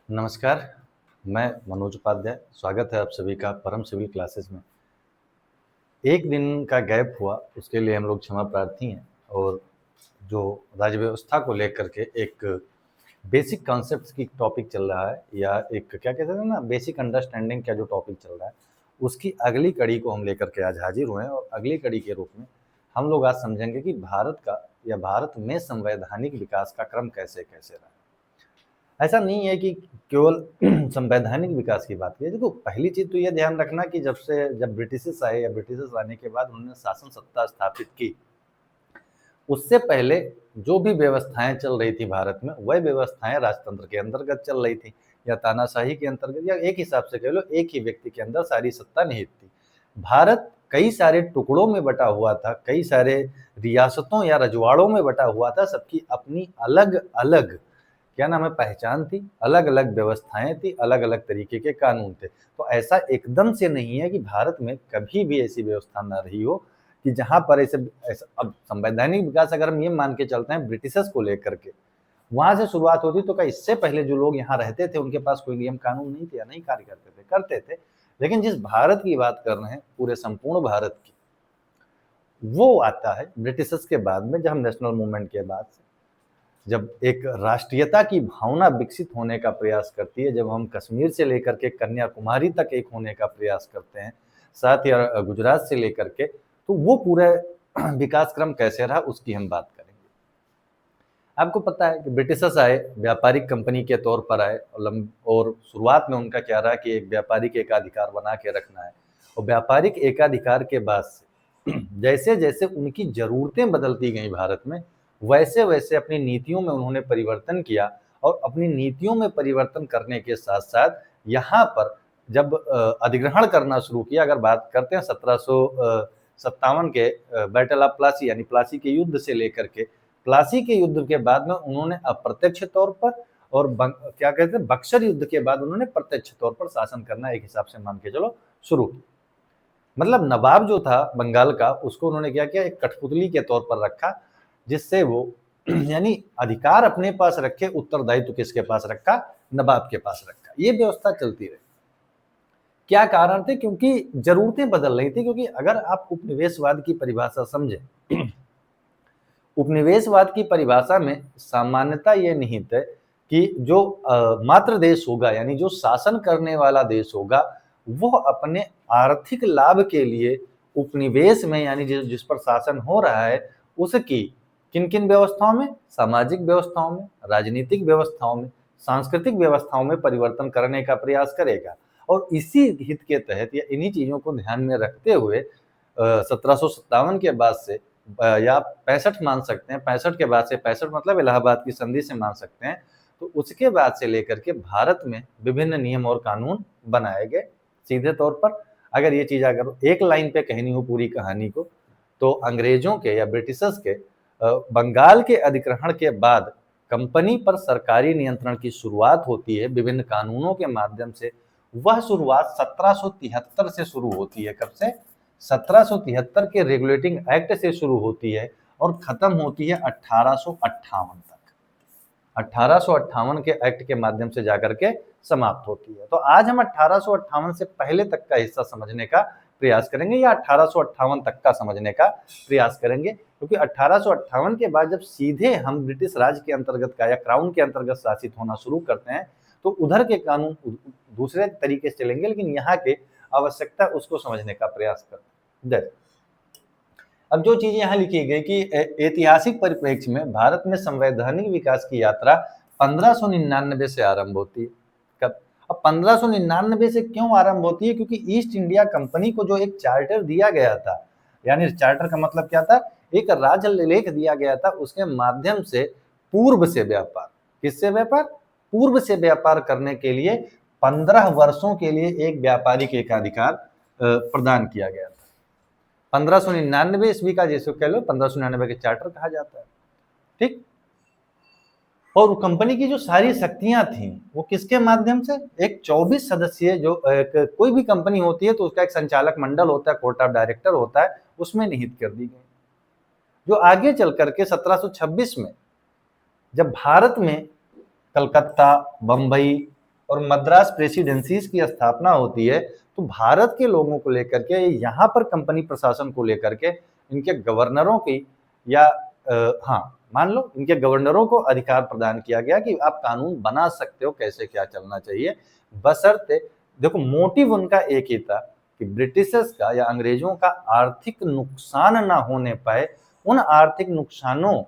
नमस्कार, मैं मनोज उपाध्याय, स्वागत है आप सभी का परम सिविल क्लासेस में। एक दिन का गैप हुआ, उसके लिए हम लोग क्षमा प्रार्थी हैं और जो राज्य व्यवस्था को लेकर के एक बेसिक कॉन्सेप्ट्स की टॉपिक चल रहा है या एक क्या कहते हैं ना बेसिक अंडरस्टैंडिंग का जो टॉपिक चल रहा है, उसकी अगली कड़ी को हम लेकर के आज हाजिर हुए हैं और अगली कड़ी के रूप में हम लोग आज समझेंगे कि भारत का या भारत में संवैधानिक विकास का क्रम कैसे-कैसे रहा। ऐसा नहीं है कि केवल संवैधानिक विकास की बात की है। देखो पहली चीज़ तो ये ध्यान रखना कि जब ब्रिटिशर्स आए या ब्रिटिशर्स आने के बाद उन्होंने शासन सत्ता स्थापित की, उससे पहले जो भी व्यवस्थाएँ चल रही थी भारत में, वह व्यवस्थाएँ राजतंत्र के अंतर्गत चल रही थी या तानाशाही के अंतर्गत या एक हिसाब से कह लो एक ही व्यक्ति के अंदर सारी सत्ता निहित थी। भारत कई सारे टुकड़ों में बँटा हुआ था, कई सारे रियासतों या रजवाड़ों में बँटा हुआ था, सबकी अपनी अलग-अलग क्या नाम है पहचान थी, अलग-अलग व्यवस्थाएँ थी, अलग-अलग तरीके के कानून थे। तो ऐसा एकदम से नहीं है कि भारत में कभी भी ऐसी व्यवस्था ना रही हो कि जहाँ पर ऐसे ऐसा अब संवैधानिक विकास अगर हम ये मान के चलते हैं ब्रिटिशर्स को लेकर के, वहाँ से शुरुआत होती तो क्या इससे पहले जो लोग यहाँ रहते थे उनके पास कोई नियम कानून नहीं थे या नहीं कार्य करते थे? करते थे। लेकिन जिस भारत की बात कर रहे हैं, पूरे संपूर्ण भारत की, वो आता है ब्रिटिशर्स के बाद में जब हम नेशनल मूवमेंट के बाद से। जब एक राष्ट्रीयता की भावना विकसित होने का प्रयास करती है, जब हम कश्मीर से लेकर के कन्याकुमारी तक एक होने का प्रयास करते हैं, साथ ही गुजरात से लेकर के, तो वो पूरे विकास क्रम कैसे रहा उसकी हम बात करेंगे। आपको पता है कि ब्रिटिशर्स आए, व्यापारिक कंपनी के तौर पर आए और शुरुआत में उनका क्या रहा कि एक व्यापारिक एकाधिकार बना के रखना है और व्यापारिक एकाधिकार के बाद से जैसे-जैसे उनकी ज़रूरतें बदलती गईं भारत में, वैसे-वैसे अपनी नीतियों में उन्होंने परिवर्तन किया और अपनी नीतियों में परिवर्तन करने के साथ-साथ यहाँ पर जब अधिग्रहण करना शुरू किया, अगर बात करते हैं 1757 के बैटल ऑफ प्लासी यानी प्लासी के युद्ध से लेकर के प्लासी के युद्ध के बाद में उन्होंने अप्रत्यक्ष तौर पर और क्या कहते हैं बक्सर युद्ध के बाद उन्होंने प्रत्यक्ष तौर पर शासन करना एक हिसाब से मान के चलो शुरू किया। मतलब नवाब जो था बंगाल का उसको उन्होंने क्या किया एक कठपुतली के तौर पर रखा जिससे वो यानी अधिकार अपने पास रखे उत्तरदायित्व किसके पास रखा नवाब के पास रखा ये व्यवस्था चलती रही। क्या कारण थे क्योंकि जरूरतें बदल रही थी क्योंकि अगर आप उपनिवेशवाद की परिभाषा समझें उपनिवेशवाद की परिभाषा में सामान्यता ये निहित है कि जो मात्र देश होगा यानी जो शासन करने वाला देश होगा वो अपने आर्थिक लाभ के लिए उपनिवेश में यानी जिस पर शासन हो रहा है उसकी किन किन व्यवस्थाओं में सामाजिक व्यवस्थाओं में राजनीतिक व्यवस्थाओं में सांस्कृतिक व्यवस्थाओं में परिवर्तन करने का प्रयास करेगा और इसी हित के तहत या इन्हीं चीजों को ध्यान में रखते हुए 1757 के बाद से या 65 मान सकते हैं 65 के बाद से 65 मतलब इलाहाबाद की संधि से मान सकते हैं तो उसके बाद से लेकर के भारत में विभिन्न नियम और कानून बनाए गए। सीधे तौर पर अगर ये चीज अगर एक लाइन पे कहनी हो पूरी कहानी को तो अंग्रेजों के या ब्रिटिशर्स के बंगाल के अधिग्रहण के बाद कंपनी पर सरकारी नियंत्रण की शुरुआत होती है विभिन्न कानूनों के माध्यम से। वह शुरुआत 1773 से शुरू होती है। कब से? 1773 के रेगुलेटिंग एक्ट से शुरू होती है और खत्म होती है 1858 तक। 1858 के एक्ट के माध्यम से जाकर के समाप्त होती है। तो आज हम 1858 से पहले तक का हिस्सा समझने का प्रयास करेंगे या 1858 तक का समझने का प्रयास करेंगे क्योंकि 1858 के बाद जब सीधे हम ब्रिटिश राज के अंतर्गत का या क्राउन के अंतर्गत शासित होना शुरू करते हैं तो उधर के कानून दूसरे तरीके से चलेंगे लेकिन यहाँ के आवश्यकता उसको समझने का प्रयास करते हैं। अब जो चीज यहाँ लिखी गई कि ऐतिहासिक परिप्रेक्ष्य में भारत में संवैधानिक विकास की यात्रा 1599 से आरंभ होती है। कब? अब 1599 से क्यों आरंभ होती है क्योंकि ईस्ट इंडिया कंपनी को जो एक चार्टर दिया गया था यानी चार्टर का मतलब क्या था एक राजलेख दिया गया था उसके माध्यम से पूर्व से व्यापार किससे व्यापार पूर्व से व्यापार करने के लिए 15 वर्षों के लिए एक व्यापारिक एकाधिकार प्रदान किया गया था। 1599 ईस्वी का जिसको कह लो 1599 के चार्टर कहा जाता है। ठीक। और कंपनी की जो सारी शक्तियां थी वो किसके माध्यम से एक 24 सदस्यीय जो कोई भी कंपनी होती है तो उसका एक संचालक मंडल होता है कोर्ट ऑफ डायरेक्टर होता है उसमें निहित कर दी गई जो आगे चल करके 1726 में जब भारत में कलकत्ता बंबई और मद्रास प्रेसिडेंसीज की स्थापना होती है, तो भारत के लोगों को लेकर के, यहाँ पर कंपनी प्रशासन को लेकर के इनके गवर्नरों की या हाँ, मान लो इनके गवर्नरों को अधिकार प्रदान किया गया कि आप कानून बना सकते हो, कैसे क्या चलना चाहिए, बशर्ते देखो मोटिव उनका एक ही था कि ब्रिटिशर्स का या अंग्रेजों का आर्थिक नुकसान ना होने पाए। उन आर्थिक नुकसानों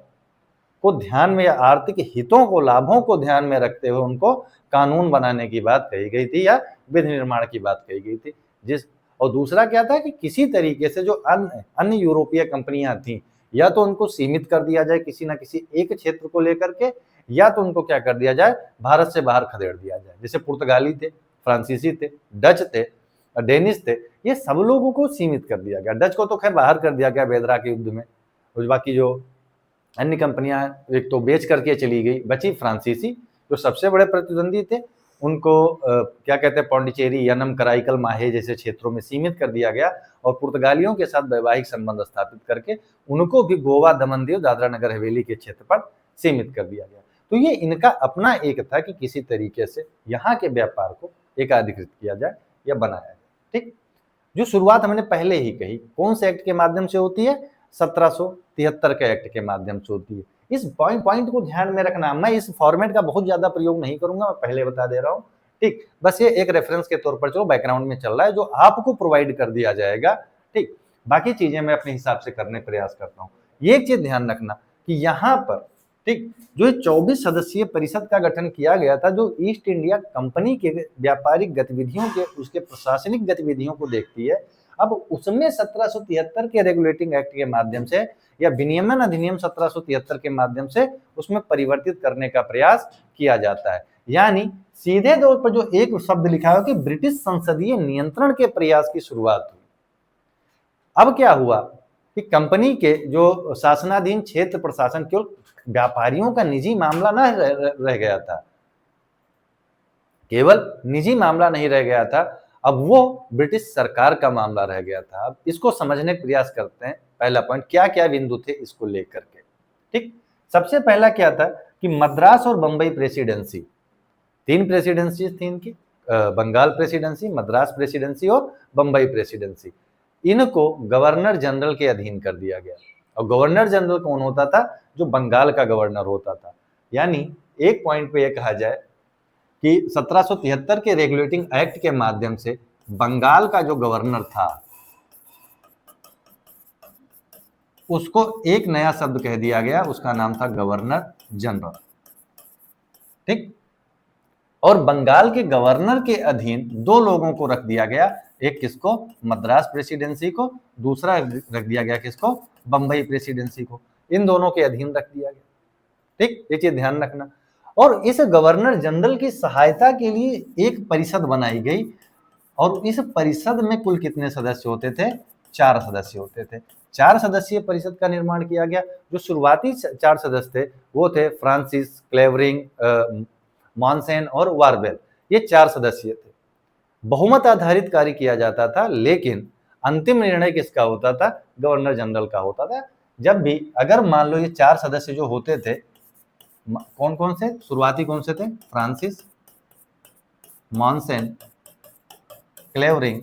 को ध्यान में या आर्थिक हितों को, लाभों को ध्यान में रखते हुए उनको कानून बनाने की बात कही गई थी या विधि निर्माण की बात कही गई थी। और दूसरा क्या था कि किसी तरीके से जो अन्य यूरोपीय कंपनियां थी, या तो उनको सीमित कर दिया जाए किसी ना किसी एक क्षेत्र को लेकर के, या तो उनको क्या कर दिया जाए, भारत से बाहर खदेड़ दिया जाए। जैसे पुर्तगाली थे, फ्रांसीसी थे, डच थे, डेनिश थे, ये सब लोगों को सीमित कर दिया गया। डच को तो खैर बाहर कर दिया गया बेदरा के युद्ध में, और बाकी जो अन्य कंपनियां एक तो बेच करके चली गई, बची फ्रांसीसी जो सबसे बड़े प्रतिद्वंदी थे, उनको क्या कहते हैं, पौंडीचेरी, यनम, कराईकल, माहे जैसे क्षेत्रों में सीमित कर दिया गया, और पुर्तगालियों के साथ वैवाहिक संबंध स्थापित करके उनको भी गोवा, दमन दीव, दादरा नगर हवेली के क्षेत्र पर सीमित कर दिया गया। तो ये इनका अपना एक था कि किसी तरीके से यहाँ के व्यापार को एकाधिकृत किया जाए या बनाया जाए। ठीक, जो शुरुआत हमने पहले ही कही, कौन से एक्ट के माध्यम से होती है, 1773 के एक्ट के माध्यम से होती है। इस पॉइंट को ध्यान में रखना। मैं इस फॉर्मेट का बहुत ज्यादा प्रयोग नहीं करूंगा, मैं पहले बता दे रहा हूँ। ठीक, बस ये एक रेफरेंस के तौर पर चलो, बैकग्राउंड में चल रहा है, जो आपको प्रोवाइड कर दिया जाएगा। ठीक, बाकी चीजें मैं अपने हिसाब से करने प्रयास करता हूँ। ये एक चीज ध्यान रखना कि यहाँ पर ठीक, जो 24 सदस्यीय परिषद का गठन किया गया था, जो ईस्ट इंडिया कंपनी के व्यापारिक गतिविधियों के, उसके प्रशासनिक गतिविधियों को देखती है। अब उसमें 1773 के रेगुलेटिंग एक्ट के माध्यम से या विनियमन अधिनियम 1773 के माध्यम से उसमें परिवर्तित करने का प्रयास किया जाता है। यानी सीधे तौर पर जो एक शब्द लिखा है कि ब्रिटिश संसदीय नियंत्रण के प्रयास की शुरुआत हुई। अब क्या हुआ कि कंपनी के जो शासनाधीन क्षेत्र प्रशासन केवल व्यापारियों का निजी मामला न रह गया था, केवल निजी मामला नहीं रह गया था, अब वो ब्रिटिश सरकार का मामला रह गया था। अब इसको समझने का प्रयास करते हैं। पहला पॉइंट, क्या क्या बिंदु थे इसको लेकर के। ठीक, सबसे पहला क्या था कि मद्रास और बंबई प्रेसिडेंसी, 3 प्रेसिडेंसी थी इनकी, बंगाल प्रेसिडेंसी, मद्रास प्रेसिडेंसी और बंबई प्रेसिडेंसी, इनको गवर्नर जनरल के अधीन कर दिया गया। और गवर्नर जनरल कौन होता था, जो बंगाल का गवर्नर होता था। यानी एक पॉइंट पे यह कहा जाए कि 1773 के रेगुलेटिंग एक्ट के माध्यम से बंगाल का जो गवर्नर था, उसको एक नया शब्द कह दिया गया, उसका नाम था गवर्नर जनरल। ठीक, और बंगाल के गवर्नर के अधीन 2 लोगों को रख दिया गया, एक किसको, मद्रास प्रेसिडेंसी को, दूसरा रख दिया गया किसको, बंबई प्रेसिडेंसी को। इन दोनों के अधीन रख दिया गया। ठीक, ये चीज ध्यान रखना। और इस गवर्नर जनरल की सहायता के लिए एक परिषद बनाई गई, और इस परिषद में कुल कितने सदस्य होते थे, 4 सदस्य होते थे। 4 सदस्यीय परिषद का निर्माण किया गया। जो शुरुआती 4 सदस्य थे वो थे फ्रांसिस, क्लेवरिंग, मॉनसेन और वारवेल, ये 4 सदस्य थे। बहुमत आधारित कार्य किया जाता था, लेकिन अंतिम निर्णय किसका होता था, गवर्नर जनरल का होता था। जब भी अगर मान लो ये 4 सदस्य जो होते थे, कौन कौन से, शुरुआती कौन से थे, फ्रांसिस, मॉनसेन, क्लेवरिंग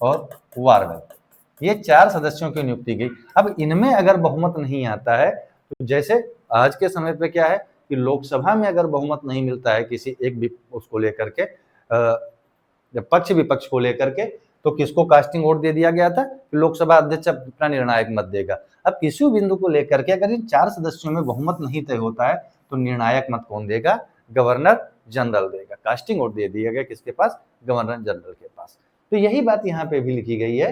और वारवेल, ये 4 सदस्यों की नियुक्ति गई। अब इनमें अगर बहुमत नहीं आता है, तो जैसे आज के समय पे क्या है कि लोकसभा में अगर बहुमत नहीं मिलता है किसी एक भी उसको लेकर के, पक्ष विपक्ष को लेकर के, तो किसको कास्टिंग वोट दे दिया गया था कि लोकसभा अध्यक्ष अपना निर्णायक मत देगा। अब किसी बिंदु को लेकर के अगर इन 4 सदस्यों में बहुमत नहीं तय होता है, तो निर्णायक मत कौन देगा, गवर्नर जनरल देगा। कास्टिंग वोट दे दिया गया किसके पास, गवर्नर जनरल के पास। तो यही बात यहाँ पे भी लिखी गई है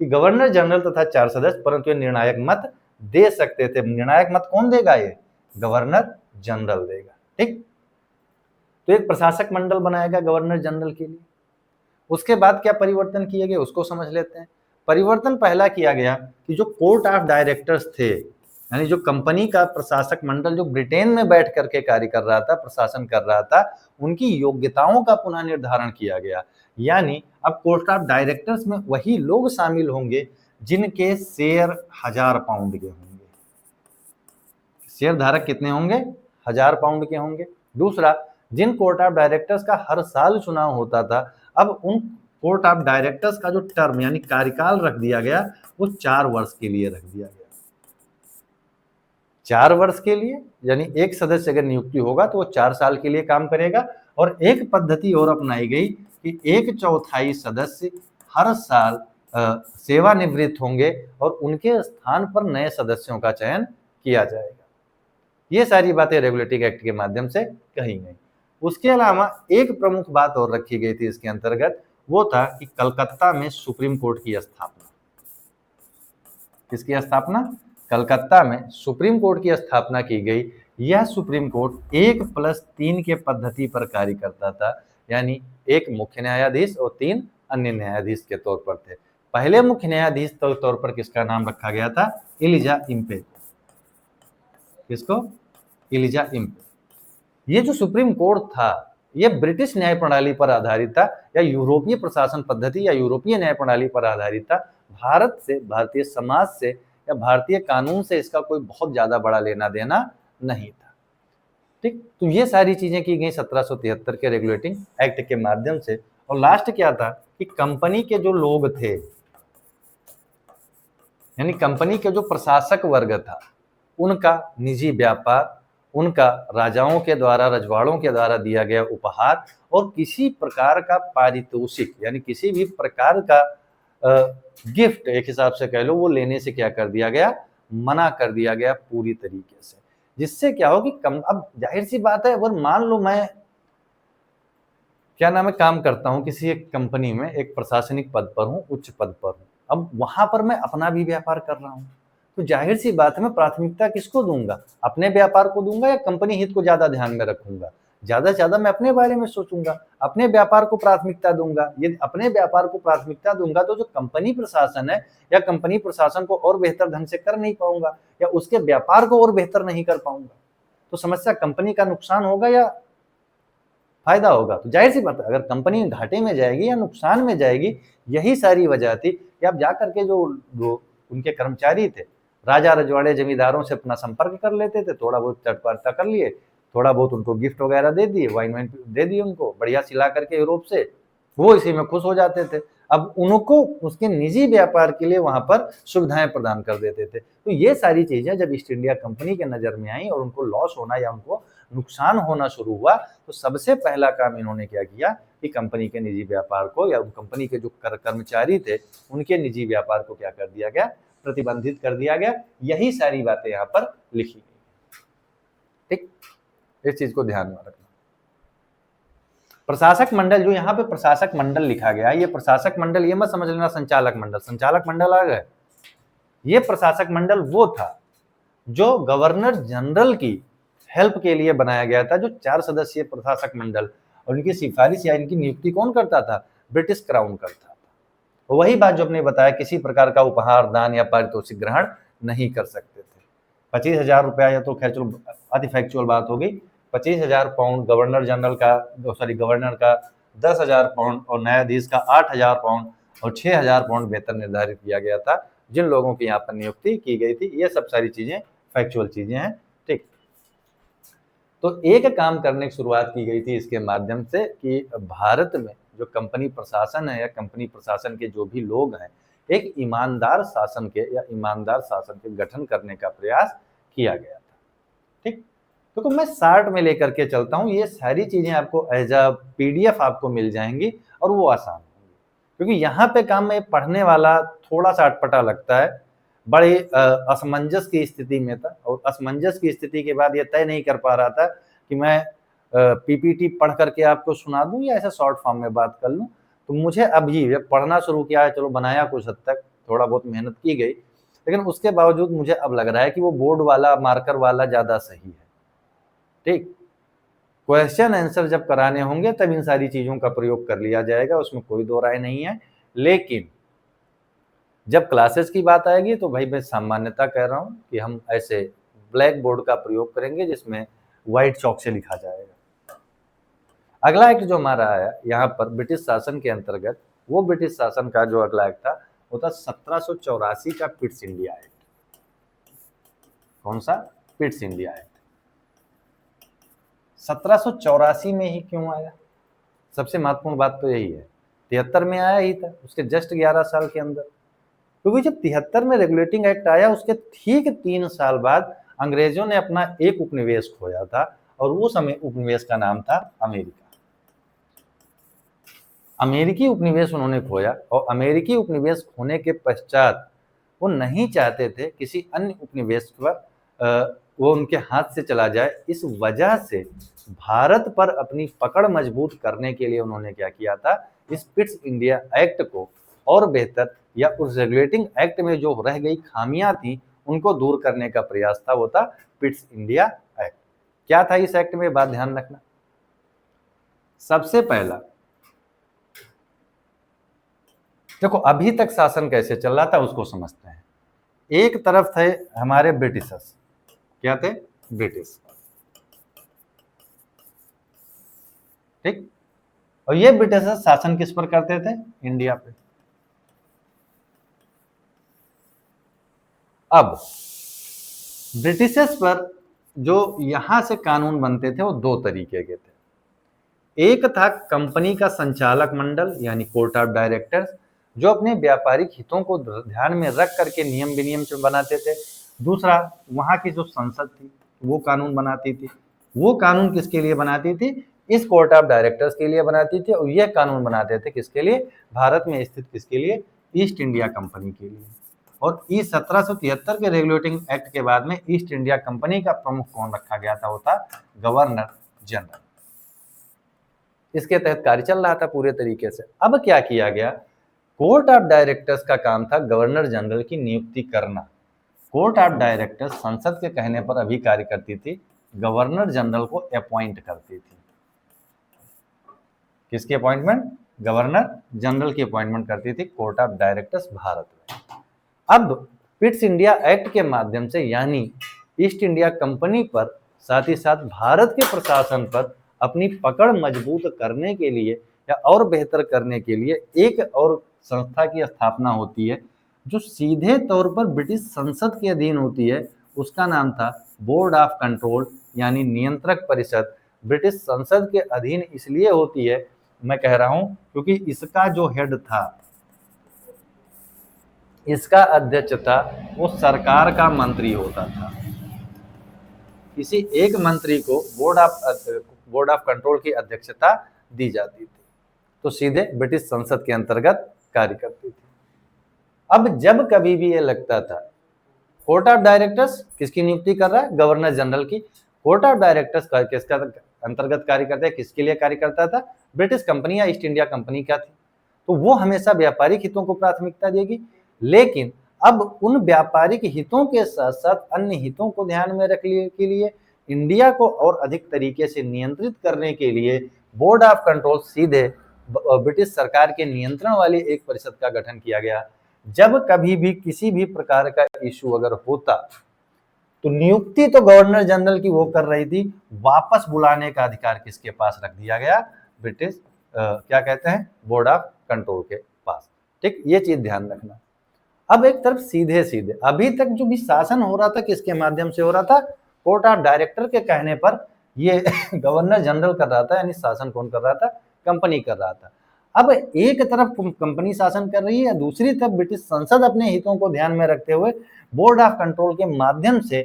कि गवर्नर जनरल तथा 4 सदस्य, परंतु ये निर्णायक मत दे सकते थे। निर्णायक मत कौन देगा, ये गवर्नर जनरल देगा। ठीक, तो एक प्रशासक मंडल बनाएगा गवर्नर जनरल के लिए। उसके बाद क्या परिवर्तन किए गए उसको समझ लेते हैं। परिवर्तन पहला किया गया कि जो कोर्ट ऑफ डायरेक्टर्स थे, यानी जो कंपनी का प्रशासक मंडल जो ब्रिटेन में बैठ करके कार्य कर रहा था, प्रशासन कर रहा था, उनकी योग्यताओं का पुनः निर्धारण किया गया। यानी अब कोर्ट ऑफ डायरेक्टर्स में वही लोग शामिल होंगे जिनके शेयर 1000 पाउंड के होंगे। शेयर धारक कितने होंगे, 1000 पाउंड के होंगे। दूसरा, जिन कोर्ट ऑफ डायरेक्टर्स का हर साल चुनाव होता था, अब उन कोर्ट ऑफ डायरेक्टर्स का जो टर्म यानी कार्यकाल रख दिया गया वो 4 वर्ष के लिए रख दिया गया। 4 वर्ष के लिए, यानी एक सदस्य अगर नियुक्ति होगा तो वो 4 साल के लिए काम करेगा। और एक पद्धति और अपनाई गई कि 1/4 सदस्य हर साल सेवानिवृत्त होंगे और उनके स्थान पर नए सदस्यों का चयन किया जाएगा। ये सारी बातें रेगुलेटिंग एक्ट के माध्यम से कही गई। उसके अलावा एक प्रमुख बात और रखी गई थी इसके अंतर्गत, वो था कि कलकत्ता में सुप्रीम कोर्ट की स्थापना। किसकी स्थापना? कलकत्ता में सुप्रीम कोर्ट की स्थापना की गई। यह सुप्रीम कोर्ट 1+3 के पद्धति पर कार्य करता था, यानी एक मुख्य न्यायाधीश और 3 अन्य न्यायाधीश के तौर पर थे। पहले मुख्य न्यायाधीश के तौर पर किसका नाम रखा गया था? Elijah Impey. किसको? Elijah Impey. ये जो सुप्रीम कोर्ट था ये ब्रिटिश न्याय प्रणाली पर आधारित था, या यूरोपीय प्रशासन पद्धति या यूरोपीय न्याय प्रणाली पर आधारित था। भारत से, भारतीय समाज से या भारतीय कानून से इसका कोई बहुत ज्यादा बड़ा लेना देना नहीं था। ठीक, तो ये सारी चीजें की गई 1773 के रेगुलेटिंग एक्ट के माध्यम से। और लास्ट क्या था कि कंपनी के जो लोग थे, यानी कंपनी के जो प्रशासक वर्ग था, उनका निजी व्यापार, उनका राजाओं के द्वारा, रजवाड़ों के द्वारा दिया गया उपहार और किसी प्रकार का पारितोषिक, यानी किसी भी प्रकार का गिफ्ट एक हिसाब से कह लो, वो लेने से क्या कर दिया गया? मना कर दिया गया पूरी तरीके से। जिससे क्या हो कि अब जाहिर सी बात है, अगर मान लो मैं क्या नाम है काम करता हूं किसी एक कंपनी में, एक प्रशासनिक पद पर हूं, उच्च पद पर हूं, अब वहां पर मैं अपना भी व्यापार कर रहा हूं, तो जाहिर सी बात है मैं प्राथमिकता किसको दूंगा? अपने व्यापार को दूंगा या कंपनी हित को ज्यादा ध्यान में रखूंगा? ज्यादा से ज्यादा मैं अपने बारे में सोचूंगा, अपने व्यापार को प्राथमिकता दूंगा। यदि अपने व्यापार को प्राथमिकता दूंगा तो जो कंपनी प्रशासन है या कंपनी प्रशासन को और बेहतर ढंग से कर नहीं पाऊंगा या उसके व्यापार को और बेहतर नहीं कर पाऊंगा, तो समस्या कंपनी का नुकसान होगा या फायदा होगा? तो जाहिर सी बात है, अगर कंपनी घाटे में जाएगी या नुकसान में जाएगी, यही सारी वजह थी कि आप जाकर के जो उनके कर्मचारी थे, राजा रजवाड़े जमींदारों से अपना संपर्क कर लेते थे, थोड़ा बहुत चटवार्ता कर लिए, थोड़ा बहुत उनको गिफ्ट वगैरह दे दिए, वाइन वाइन दे दिए उनको बढ़िया सिला करके यूरोप से, वो इसी में खुश हो जाते थे। अब उनको उसके निजी व्यापार के लिए वहां पर सुविधाएं प्रदान कर देते थे। तो ये सारी चीजें जब ईस्ट इंडिया कंपनी के नजर में आई और उनको लॉस होना या उनको नुकसान होना शुरू हुआ, तो सबसे पहला काम इन्होंने क्या किया कि कंपनी के निजी व्यापार को या कंपनी के जो कर्मचारी थे उनके निजी व्यापार को क्या कर दिया गया? प्रतिबंधित कर दिया गया। यही सारी बातें यहाँ पर लिखी गई। ठीक, इस चीज को ध्यान में रखना। प्रशासक मंडल, जो यहाँ पे प्रशासक मंडल लिखा गया है, ये प्रशासक मंडल ये मत समझ लेना संचालक मंडल, संचालक मंडल आ गए। ये प्रशासक मंडल वो था जो गवर्नर जनरल की हेल्प के लिए बनाया गया था, जो 4 सदस्यीय प्रशासक मंडल, और इनकी सिफारिश या इनकी नियुक्ति कौन करता था? ब्रिटिश क्राउन करता था। वही बात जो आपने बताया, किसी प्रकार का उपहार, दान या पारितोषिक ग्रहण नहीं कर सकते थे। 25,000 रुपया, या तो खैर चलो अति फैक्चुअल बात हो गई, 25,000 पाउंड गवर्नर जनरल का, गवर्नर का 10,000 पाउंड और न्यायाधीश का 8,000 पाउंड और 6,000 पाउंड वेतन निर्धारित किया गया था जिन लोगों की यहाँ पर नियुक्ति की गई थी। ये सब सारी चीजें फैक्चुअल चीजें हैं। ठीक, तो एक काम करने की शुरुआत की गई थी इसके माध्यम से कि भारत में जो कंपनी प्रशासन है या कंपनी प्रशासन के जो भी लोग हैं, एक ईमानदार शासन के या ईमानदार शासन के गठन करने का प्रयास किया गया था। ठीक, तो मैं शार्ट में लेकर के चलता हूँ, ये सारी चीजें आपको एज अ PDF आपको मिल जाएंगी और वो आसान होंगी, क्योंकि यहाँ पे काम में पढ़ने वाला थोड़ा सा अटपटा लगता है, बड़े असमंजस की स्थिति में था और असमंजस की स्थिति के बाद ये तय नहीं कर पा रहा था कि मैं PPT पढ़ करके आपको सुना दूं या ऐसा शॉर्ट फॉर्म में बात कर लूं। तो मुझे अभी पढ़ना शुरू किया है, चलो बनाया कुछ हद तक, थोड़ा बहुत मेहनत की गई, लेकिन उसके बावजूद मुझे अब लग रहा है कि वो बोर्ड वाला मार्कर वाला ज्यादा सही है। ठीक, क्वेश्चन आंसर जब कराने होंगे तब इन सारी चीजों का प्रयोग कर लिया जाएगा, उसमें कोई दो राय नहीं है। लेकिन जब क्लासेस की बात आएगी तो भाई मैं सामान्यता कह रहा हूं कि हम ऐसे ब्लैक बोर्ड का प्रयोग करेंगे जिसमें व्हाइट चौक से लिखा जाएगा। अगला एक्ट जो हमारा आया यहाँ पर ब्रिटिश शासन के अंतर्गत, वो ब्रिटिश शासन का जो अगला एक्ट था वो था 1784 का पिट्स इंडिया एक्ट। कौन सा? Pitt's India act. 1784 में ही क्यों आया? सबसे महत्वपूर्ण बात तो यही है। 73 में आया ही था, उसके जस्ट 11 साल के अंदर, क्योंकि जब 73 में रेगुलेटिंग एक्ट आया उसके ठीक 3 साल बाद अंग्रेजों ने अपना एक उपनिवेश खोया था और उस समय उपनिवेश का नाम था अमेरिका। अमेरिकी उपनिवेश उन्होंने खोया और अमेरिकी उपनिवेश खोने के पश्चात वो नहीं चाहते थे किसी अन्य उपनिवेश पर वो उनके हाथ से चला जाए। इस वजह से भारत पर अपनी पकड़ मजबूत करने के लिए उन्होंने क्या किया था, इस पिट्स इंडिया एक्ट को और बेहतर या उस रेगुलेटिंग एक्ट में जो रह गई खामियां थी उनको दूर करने का प्रयास था, वो था पिट्स इंडिया एक्ट। क्या था इस एक्ट में, बात ध्यान रखना। सबसे पहला देखो, अभी तक शासन कैसे चल रहा था उसको समझते हैं। एक तरफ थे हमारे ब्रिटिशर्स, क्या थे, ब्रिटिश, ठीक। और ये ब्रिटिशर्स शासन किस पर करते थे, इंडिया पे। अब ब्रिटिशर्स पर जो यहां से कानून बनते थे वो दो तरीके के थे। एक था कंपनी का संचालक मंडल यानी कोर्ट ऑफ डायरेक्टर्स, जो अपने व्यापारिक हितों को ध्यान में रख करके नियम विनियम बनाते थे। दूसरा वहां की जो संसद थी वो कानून बनाती थी। वो कानून किसके लिए बनाती थी, इस कोर्ट ऑफ डायरेक्टर्स के लिए बनाती थी। और यह कानून बनाते थे किसके लिए, भारत में स्थित किसके लिए, ईस्ट इंडिया कंपनी के लिए। और इस 1773 के रेगुलेटिंग एक्ट के बाद में ईस्ट इंडिया कंपनी का प्रमुख कौन रखा गया था, वो था गवर्नर जनरल। इसके तहत कार्य चल रहा था पूरे तरीके से। अब क्या किया गया, कोर्ट ऑफ डायरेक्टर्स का काम था गवर्नर जनरल की नियुक्ति करना। कोर्ट ऑफ डायरेक्टर्स संसद के कहने पर अभी कार्य करती थी, गवर्नर जनरल को अपॉइंट करती थी। किसकी अपॉइंटमेंट, गवर्नर जनरल की अपॉइंटमेंट करती थी कोर्ट ऑफ डायरेक्टर्स भारत में। अब पिट्स इंडिया एक्ट के माध्यम से यानी ईस्ट इंडिया कंपनी पर, साथ ही साथ भारत के प्रशासन पर अपनी पकड़ मजबूत करने के लिए या और बेहतर करने के लिए एक और संस्था की स्थापना होती है जो सीधे तौर पर ब्रिटिश संसद के अधीन होती है। उसका नाम था बोर्ड ऑफ कंट्रोल यानी नियंत्रक परिषद। ब्रिटिश संसद के अधीन इसलिए होती है, मैं कह रहा हूं, क्योंकि इसका जो हेड था, इसका अध्यक्ष था, वो सरकार का मंत्री होता था। किसी एक मंत्री को बोर्ड ऑफ कंट्रोल की अध्यक्षता दी जाती थी, तो सीधे ब्रिटिश संसद के अंतर्गत कार्य करती थी। अब जब कभी भी ये लगता था कोर्ट ऑफ डायरेक्टर्स किसकी नियुक्ति कर रहा है, गवर्नर जनरल की। कोर्ट ऑफ डायरेक्टर्स किसका अंतर्गत कार्य करता है, किसके लिए कार्य करता था, ब्रिटिश कंपनी या ईस्ट इंडिया कंपनी का थी, तो वो हमेशा व्यापारिक हितों को प्राथमिकता देगी। लेकिन अब उन व्यापारिक हितों के साथ साथ अन्य हितों को ध्यान में रखने के लिए, इंडिया को और अधिक तरीके से नियंत्रित करने के लिए बोर्ड ऑफ कंट्रोल सीधे ब्रिटिश सरकार के नियंत्रण वाली एक परिषद का गठन किया गया। जब कभी भी किसी भी प्रकार का इशू अगर होता तो नियुक्ति तो गवर्नर जनरल की वो कर रही थी, वापस बुलाने का अधिकार किसके पास रख दिया गया, ब्रिटिश क्या कहते हैं, बोर्ड ऑफ कंट्रोल के पास। ठीक, ये चीज ध्यान रखना। अब एक तरफ सीधे सीधे अभी तक जो भी शासन हो रहा था किसके माध्यम से हो रहा था, कोर्ट ऑफ डायरेक्टर के कहने पर ये गवर्नर जनरल कर रहा था, यानी शासन कौन कर रहा था, कंपनी कर रहा था। अब एक तरफ कंपनी शासन कर रही है, दूसरी तरफ ब्रिटिश संसद अपने हितों को ध्यान में रखते हुए बोर्ड ऑफ कंट्रोल के माध्यम से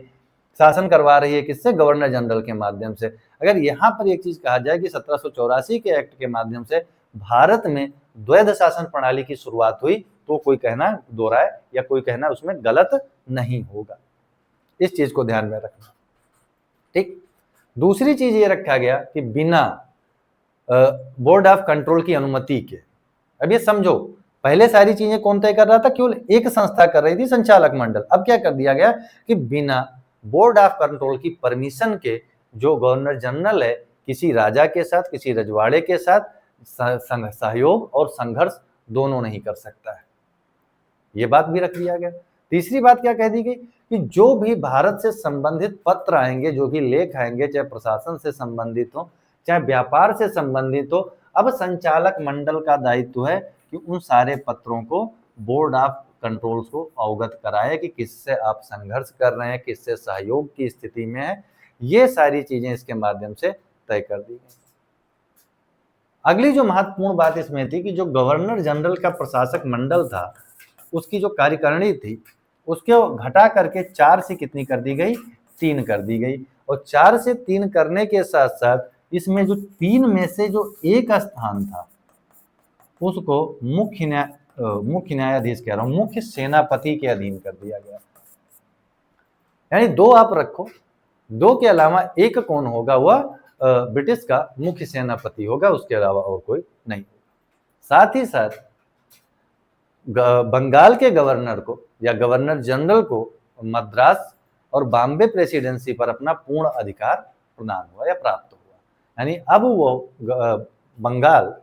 शासन करवा रही है, किससे, गवर्नर जनरल के माध्यम से। अगर यहाँ पर एक चीज कहा जाए कि 1784 के एक्ट के माध्यम से भारत में द्वैध शासन प्रणाली की शुरुआत हुई, तो कोई कहना दोहराए या कोई कहना उसमें गलत नहीं होगा। इस चीज को ध्यान में रखना। ठीक, दूसरी चीज ये रखा गया कि बिना बोर्ड ऑफ कंट्रोल की अनुमति के, अब ये समझो पहले सारी चीजें कौन तय कर रहा था, केवल एक संस्था कर रही थी, संचालक मंडल। अब क्या कर दिया गया कि बिना बोर्ड ऑफ कंट्रोल की परमिशन के जो गवर्नर जनरल है, किसी राजा के साथ, किसी रजवाड़े के साथ सहयोग और संघर्ष दोनों नहीं कर सकता है। ये बात भी रख दिया गया। तीसरी बात क्या कह दी गई कि जो भी भारत से संबंधित पत्र आएंगे, जो भी लेख आएंगे, चाहे प्रशासन से संबंधित हो, चाहे व्यापार से संबंधित हो, अब संचालक मंडल का दायित्व है कि उन सारे पत्रों को बोर्ड ऑफ कंट्रोल को अवगत कराए कि किससे आप संघर्ष कर रहे हैं, किससे सहयोग की स्थिति में है। ये सारी चीजें इसके माध्यम से तय कर दी गई। अगली जो महत्वपूर्ण बात इसमें थी कि जो गवर्नर जनरल का प्रशासक मंडल था, उसकी जो कार्यकारिणी थी, उसको घटा करके 4 से कितनी कर दी गई, 3 कर दी गई। और 4 से 3 करने के साथ साथ इसमें जो 3 में से जो एक स्थान था, उसको मुख्य न्यायाधीश कह रहा हूं, मुख्य सेनापति के अधीन कर दिया गया। यानी 2 आप रखो, 2 के अलावा एक कौन होगा, वह ब्रिटिश का मुख्य सेनापति होगा, उसके अलावा और कोई नहीं। साथ ही साथ बंगाल के गवर्नर को या गवर्नर जनरल को मद्रास और बॉम्बे प्रेसिडेंसी पर अपना पूर्ण अधिकार प्रदान हुआ या प्राप्त हुआ। यानी अब वो बंगाल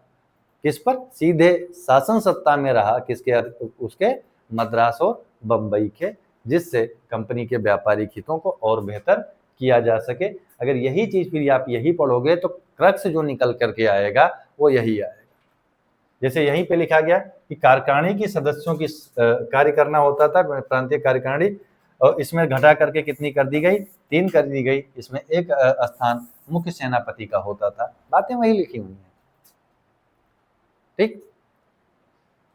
किस पर सीधे शासन सत्ता में रहा, किसके, उसके मद्रास और बंबई के, जिससे कंपनी के व्यापारिक हितों को और बेहतर किया जा सके। अगर यही चीज फिर आप यही पढ़ोगे तो क्रक्स जो निकल करके आएगा वो यही आएगा। जैसे यहीं पे लिखा गया कि कार्यकारिणी की सदस्यों की कार्य करना होता था, प्रांतीय कार्यकारिणी, और इसमें घटा करके कितनी कर दी गई, 3 कर दी गई। इसमें एक स्थान मुख्य सेनापति का होता था। बातें वही लिखी हुई हैं, ठीक।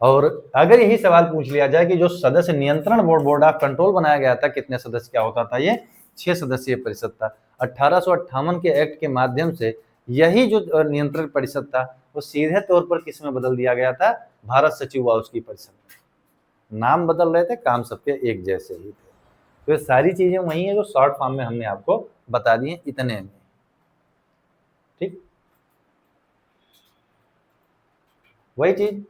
और अगर यही सवाल पूछ लिया जाए कि जो सदस्य नियंत्रण बोर्ड ऑफ कंट्रोल बनाया गया था, कितने सदस्य क्या होता था, ये 6 सदस्यीय परिषद था। 1858 के एक्ट के माध्यम से यही जो नियंत्रण परिषद था वो सीधे तौर पर किस में बदल दिया गया था, भारत सचिव व उसकी परिषद। नाम बदल रहे थे, काम सबके एक जैसे ही थे। तो ये सारी चीजें वही है जो शॉर्ट फॉर्म में हमने आपको बता दी इतने में, ठीक। वही चीज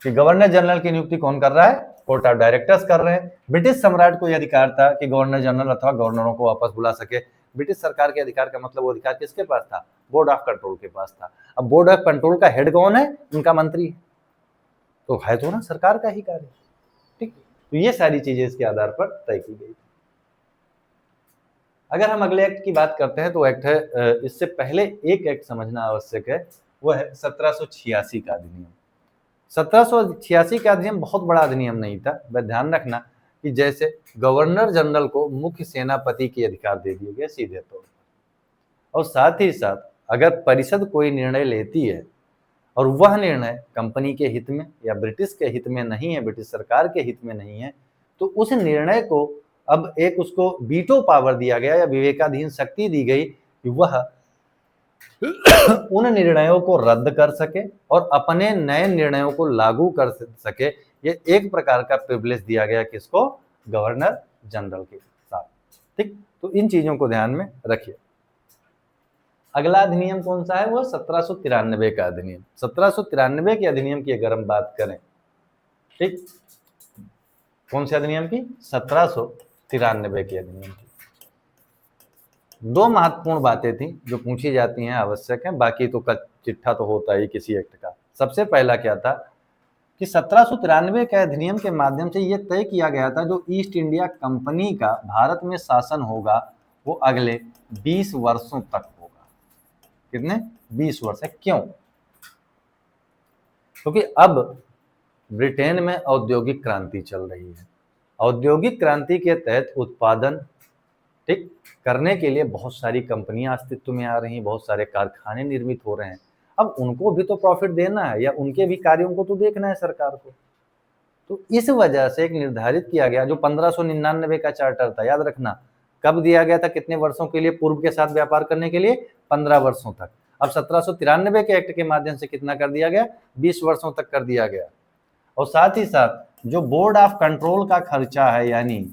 कि गवर्नर जनरल की नियुक्ति कौन कर रहा है, कोर्ट ऑफ डायरेक्टर्स कर रहे हैं। ब्रिटिश सम्राट को यह अधिकार था कि गवर्नर जनरल अथवा गवर्नरों को वापस बुला सके। ब्रिटिश सरकार के अधिकार का मतलब वो अधिकार किसके पास था, बोर्ड ऑफ कंट्रोल के पास था। अब बोर्ड ऑफ कंट्रोल का हेड कौन है, उनका मंत्री, तो है तो ना सरकार का ही कार्य, ठीक। तो ये सारी चीजें इसके आधार पर तय की गई। अगर हम अगले एक्ट की बात करते हैं तो एक्ट है, इससे पहले एक एक्ट समझना आवश्यक है, वो है 1786 का अधिनियम। 1786 का अधिनियम बहुत बड़ा अधिनियम नहीं था, वह ध्यान रखना कि जैसे गवर्नर जनरल को मुख्य सेनापति के अधिकार दे दिए गए सीधे तौर पर, और साथ ही साथ अगर परिषद कोई निर्णय लेती है और वह निर्णय कंपनी के हित में या ब्रिटिश के हित में नहीं है, ब्रिटिश सरकार के हित में नहीं है, तो उस निर्णय को अब एक उसको वीटो पावर दिया गया या विवेकाधीन शक्ति दी गई कि वह उन निर्णयों को रद्द कर सके और अपने नए निर्णयों को लागू कर सके। ये एक प्रकार का प्रिविलेज दिया गया किसको, गवर्नर जनरल के साथ, ठीक। तो इन चीजों को ध्यान में रखिए। अगला अधिनियम कौन सा है, वो 1793 का अधिनियम। 1793 के अधिनियम की अगर हम बात करें, ठीक, कौन से अधिनियम की, 1793 के अधिनियम की। 2 महत्वपूर्ण बातें थी जो पूछी जाती हैं, आवश्यक है, बाकी तो चिट्ठा तो होता ही किसी एक्ट का। सबसे पहला क्या था कि 1793 के अधिनियम के माध्यम से यह तय किया गया था जो ईस्ट इंडिया कंपनी का भारत में शासन होगा वो अगले 20 वर्षों तक होगा। कितने, 20 वर्ष है। क्यों, क्योंकि अब ब्रिटेन में औद्योगिक क्रांति चल रही है। औद्योगिक क्रांति के तहत उत्पादन, ठीक, करने के लिए बहुत सारी कंपनियां अस्तित्व में आ रही हैं, बहुत सारे कारखाने निर्मित हो रहे हैं। अब उनको भी तो प्रॉफिट देना है या उनके भी कार्यों को तो देखना है सरकार को। तो इस वजह से एक निर्धारित किया गया जो 1599 का चार्टर था, याद रखना, कब दिया गया था, कितने वर्षों के लिए, पूर्व के साथ व्यापार करने के लिए 15 वर्षों तक। अब 1793 के एक्ट के माध्यम से कितना कर दिया गया, 20 वर्षों तक कर दिया गया। और साथ ही साथ जो बोर्ड ऑफ कंट्रोल का खर्चा है, यानी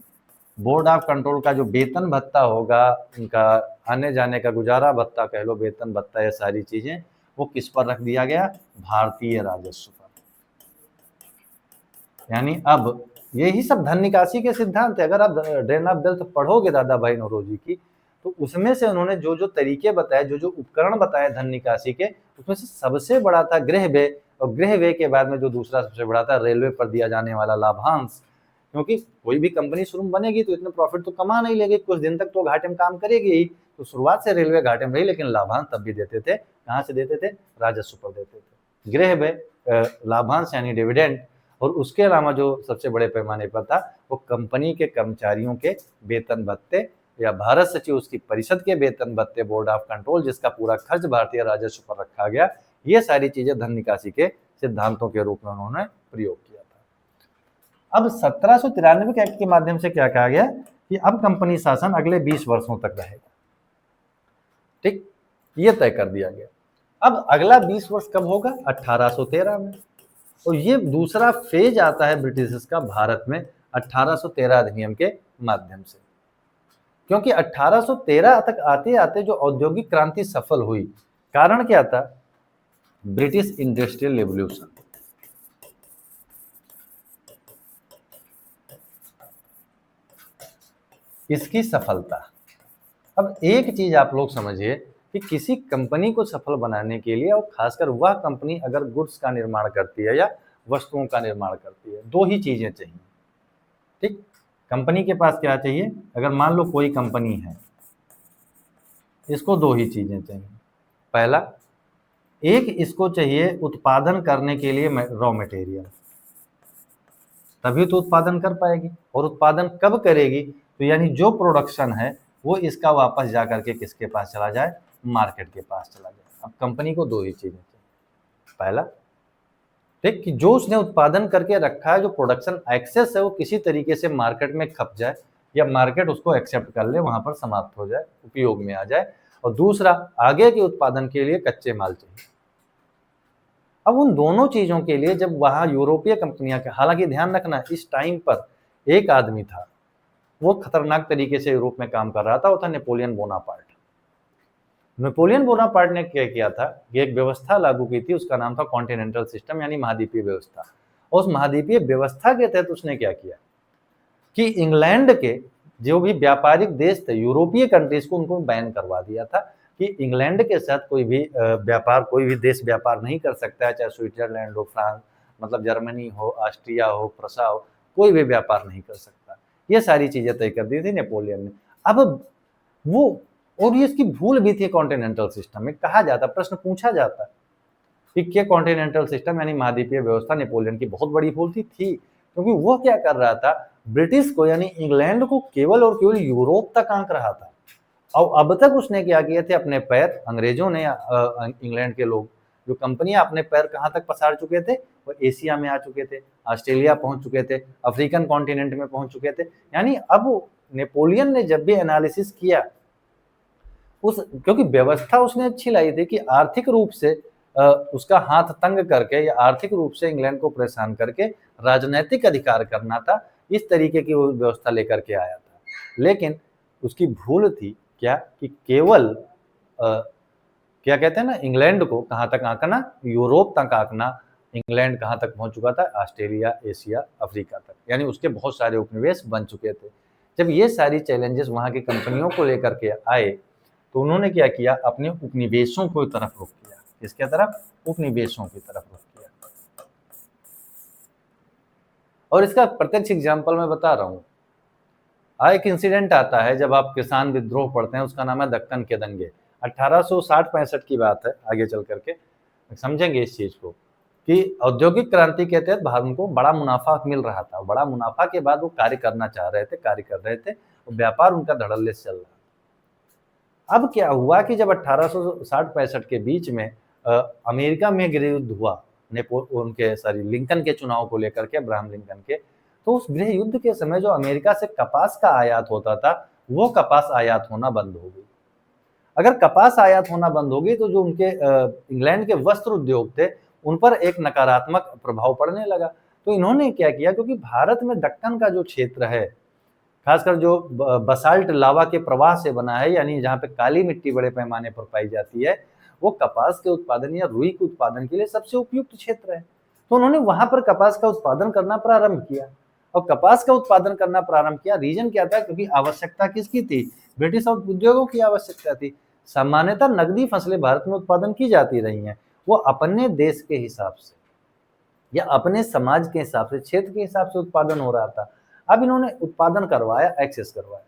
बोर्ड ऑफ कंट्रोल का जो वेतन भत्ता होगा, उनका आने जाने का गुजारा भत्ता कह लो, वेतन भत्ता, ये सारी चीजें वो किस पर रख दिया गया, भारतीय राजस्व पर। यानी अब यही सब धन निकासी के सिद्धांत है। अगर आप ड्रेन ऑफ वेल्थ पढ़ोगे दादा भाई नौरोजी की, तो उसमें से उन्होंने जो जो तरीके बताए, जो जो उपकरण बताए धन निकासी के, उसमें से सबसे बड़ा था गृह व्यय, और गृह व्यय के बाद में जो दूसरा सबसे बड़ा था रेलवे पर दिया जाने वाला लाभांश। क्योंकि कोई भी कंपनी शुरू में बनेगी तो इतना प्रॉफिट तो कमा नहीं लेगी, कुछ दिन तक तो घाटे में काम करेगी ही। तो शुरुआत से रेलवे घाटे में रही, लेकिन लाभांश तब भी देते थे। कहाँ से देते थे, राजस्व पर देते थे। गृह व्यय लाभांश यानी डिविडेंड, और उसके अलावा जो सबसे बड़े पैमाने पर था वो कंपनी के कर्मचारियों के वेतन भत्ते या भारत सचिव, उसकी परिषद के वेतन भत्ते, बोर्ड ऑफ कंट्रोल जिसका पूरा खर्च भारतीय राजस्व पर रखा गया, ये सारी चीजें धन निकासी के सिद्धांतों के रूप में उन्होंने प्रयोग किया था। अब 1793 के एक्ट के माध्यम से क्या कहा गया कि अब कंपनी शासन अगले 20 वर्षों तक रहेगा। ठीक, ये तय कर दिया गया। अब अगला 20 वर्ष कब होगा? 1813 में। और ये दूसरा फेज आता है ब्रिटिश का भारत में 1813 अधिनियम के माध्यम से, क्योंकि 1813 तक आते आते जो औद्योगिक क्रांति सफल हुई, कारण क्या था? British industrial revolution. इसकी सफलता। अब एक चीज आप लोग समझिए कि किसी कंपनी को सफल बनाने के लिए, और खासकर वह कंपनी अगर गुड्स का निर्माण करती है या वस्तुओं का निर्माण करती है, दो ही चीजें चाहिए। ठीक, कंपनी के पास क्या चाहिए? अगर मान लो कोई कंपनी है, इसको दो ही चीजें चाहिए। पहला, एक इसको चाहिए उत्पादन करने के लिए रॉ मटेरियल, तभी तो उत्पादन कर पाएगी। और उत्पादन कब करेगी? तो यानी जो प्रोडक्शन है वो इसका वापस जा करके किसके पास चला जाए? मार्केट के पास चला जाए। अब कंपनी को दो ही चीजें चाहिए। पहला, ठीक, कि जो उसने उत्पादन करके रखा है, जो प्रोडक्शन एक्सेस है, वो किसी तरीके से मार्केट में खप जाए या मार्केट उसको एक्सेप्ट कर ले, वहां पर समाप्त हो जाए, उपयोग में आ जाए। और दूसरा, आगे के उत्पादन के लिए कच्चे माल चाहिए। अब उन दोनों चीजों के लिए जब वहां यूरोपीय कंपनियां, हालांकि ध्यान रखना इस टाइम पर एक आदमी था, वो खतरनाक तरीके से यूरोप में काम कर रहा था, वो था नेपोलियन बोनापार्ट। नेपोलियन बोनापार्ट ने क्या किया था कि एक व्यवस्था लागू की थी, उसका नाम था कॉन्टिनेंटल सिस्टम, यानी महाद्वीपीय व्यवस्था। और उस महाद्वीपीय व्यवस्था के तहत उसने क्या किया कि इंग्लैंड के जो भी व्यापारिक देश थे, यूरोपीय कंट्रीज को, उनको बैन करवा दिया था कि इंग्लैंड के साथ कोई भी व्यापार, कोई भी देश व्यापार नहीं कर सकता है, चाहे स्विट्जरलैंड हो, फ्रांस, मतलब जर्मनी हो, ऑस्ट्रिया हो, प्रसा हो, कोई भी व्यापार नहीं कर सकता। ये सारी चीजें तय कर दी थी नेपोलियन ने। अब वो, और ये इसकी भूल भी थी कॉन्टिनेंटल सिस्टम में। कहा जाता, प्रश्न पूछा जाता कि क्या कॉन्टिनेंटल सिस्टम यानी महाद्वीपीय व्यवस्था नेपोलियन की बहुत बड़ी भूल थी? क्योंकि वो क्या कर रहा था, ब्रिटिश को यानी इंग्लैंड को केवल और केवल यूरोप तक आंक रहा था। और अब तक उसने क्या किए थे, अपने पैर, अंग्रेजों ने, इंग्लैंड के लोग, जो कंपनियां, अपने पैर कहां तक पसार चुके थे? वो एशिया में आ चुके थे, ऑस्ट्रेलिया पहुंच चुके थे, अफ्रीकन कॉन्टिनेंट में पहुंच चुके थे। यानी अब नेपोलियन ने जब भी एनालिसिस किया क्योंकि व्यवस्था उसने अच्छी लाई थी कि आर्थिक रूप से उसका हाथ तंग करके या आर्थिक रूप से इंग्लैंड को परेशान करके राजनीतिक अधिकार करना था, इस तरीके की वो व्यवस्था लेकर के आया था। लेकिन उसकी भूल थी क्या कि केवल क्या कहते हैं ना, इंग्लैंड को कहाँ तक आंकना, यूरोप तक आंकना। इंग्लैंड कहाँ तक पहुंच चुका था? ऑस्ट्रेलिया, एशिया, अफ्रीका तक, यानी उसके बहुत सारे उपनिवेश बन चुके थे। जब ये सारी चैलेंजेस वहां की कंपनियों को लेकर के आए, तो उन्होंने क्या किया, अपने उपनिवेशों को तरफ रुख किया। किसके तरफ? उपनिवेशों की तरफ रुख किया। और इसका प्रत्यक्ष एग्जाम्पल मैं बता रहा हूँ। एक इंसिडेंट आता है जब आप किसान विद्रोह पढ़ते हैं, उसका नाम है दक्कन के दंगे। 1860-65 की बात है, आगे चल करके समझेंगे इस चीज को कि औद्योगिक क्रांति के तहत भारत को बड़ा मुनाफा मिल रहा था। बड़ा मुनाफा के बाद वो कार्य करना चाह रहे थे, कार्य कर रहे थे, व्यापार उनका धड़ल्ले से चल रहा था। अब क्या हुआ कि जब 1860-65 के बीच में अमेरिका में गृह युद्ध हुआ, लिंकन के चुनाव को लेकर के, अब्राहम लिंकन के, तो उस गृह युद्ध के समय जो अमेरिका से कपास का आयात होता था, वो कपास आयात होना बंद हो गई। अगर कपास आयात होना बंद हो गई तो जो उनके इंग्लैंड के वस्त्र उद्योग थे, उन पर एक नकारात्मक प्रभाव पड़ने लगा। तो इन्होंने क्या किया, क्योंकि भारत में दक्कन का जो क्षेत्र है, खासकर जो बसाल्ट लावा के प्रवाह से बना है, यानी जहाँ पे काली मिट्टी बड़े पैमाने पर पाई जाती है, वो कपास के उत्पादन या रुई के उत्पादन के लिए सबसे उपयुक्त क्षेत्र है। तो उन्होंने वहां पर कपास का उत्पादन करना प्रारंभ किया। और कपास का उत्पादन करना प्रारंभ किया, रीजन क्या था? क्योंकि आवश्यकता किसकी थी? ब्रिटिश उद्योगों की आवश्यकता थी। सामान्यतः नकदी फसलें भारत में उत्पादन की जाती रही हैं, वो अपने देश के हिसाब से या अपने समाज के हिसाब से, क्षेत्र के हिसाब से उत्पादन हो रहा था। अब इन्होंने उत्पादन करवाया, एक्सेस करवाया।